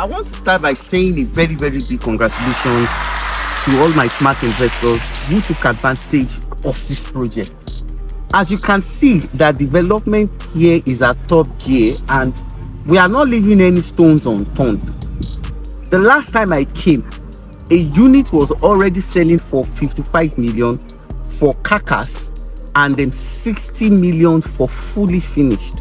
I want to start by saying a very, very big congratulations to all my smart investors who took advantage of this project. As you can see, the development here is at top gear and we are not leaving any stones unturned. The last time I came, a unit was already selling for 55 million for carcass and then 60 million for fully finished.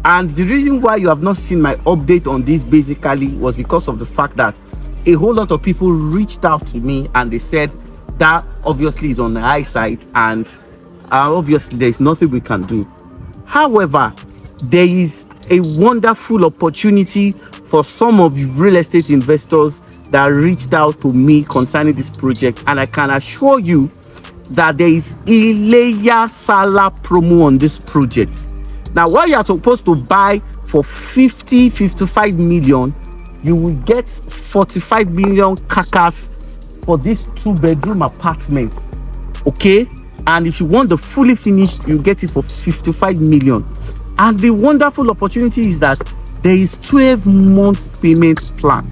And the reason why you have not seen my update on this basically was because of the fact that a whole lot of people reached out to me and they said that obviously is on the high side and obviously there is nothing we can do. However, there is a wonderful opportunity for some of the real estate investors that reached out to me concerning this project, and I can assure you that there is Ileya Sala promo on this project. Now, what you are supposed to buy for 55 million, you will get 45 million carcass for this 2-bedroom apartment. Okay, and if you want the fully finished, you get it for 55 million. And the wonderful opportunity is that there is 12-month payment plan.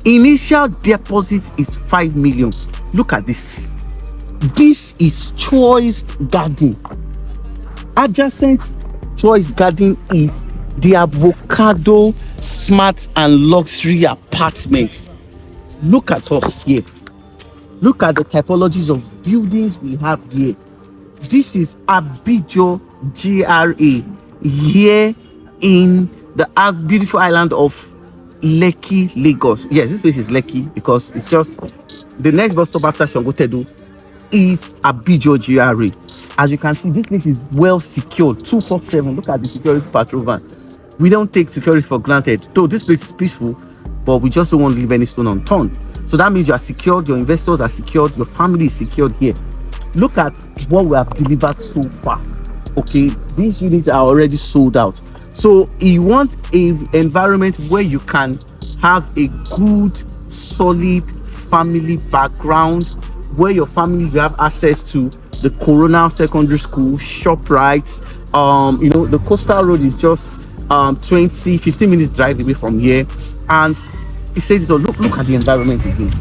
Initial deposit is 5 million. Look at this. This is Choice Garden. Adjacent Choice Garden is the Avocado Smart and Luxury Apartments. Look at us here. Look at the typologies of buildings we have here. This is Abijo GRA here in the beautiful island of Lekki Lagos. Yes, this place is Lekki because it's just the next bus stop after Shangotedu is Abijo GRA. As you can see, this place is well secured 247. Look at the security patrol van. We don't take security for granted. Though this place is peaceful, but we just don't want to leave any stone unturned. So that means you are secured, your investors are secured, your family is secured here. Look at what we have delivered so far. Okay, these units are already sold out. So you want an environment where you can have a good, solid family background, where your families will have access to the Coronal Secondary School, ShopRite. The coastal road is just 15 minutes drive away from here, and it says so. Look at the environment again.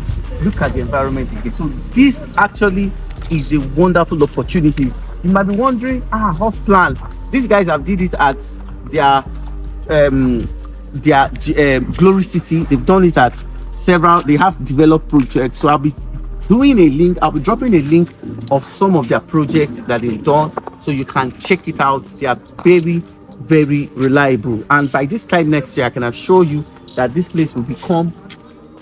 Look at the environment again. So this actually is a wonderful opportunity. You might be wondering, off plan. These guys have did it at their Glory City. They've done it at several. They have developed projects. So I'll be dropping a link of some of their projects that they've done, so you can check it out. They are very, very reliable. And by this time next year, I can assure you that this place will become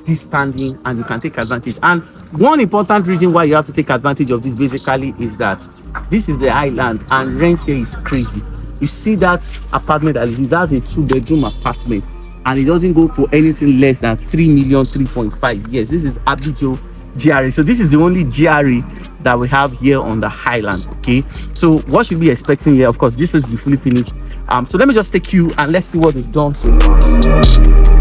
this standing and you can take advantage. And one important reason why you have to take advantage of this basically is that this is the island and rent here is crazy. You see that apartment that's a 2-bedroom apartment and it doesn't go for anything less than 3 million, 3.5. Yes, this is Abijo GRA. So this is the only GRA that we have here on the highland. Okay, so what should we be expecting here? Of course, this place will be fully finished. So let me just take you and let's see what they've done so far.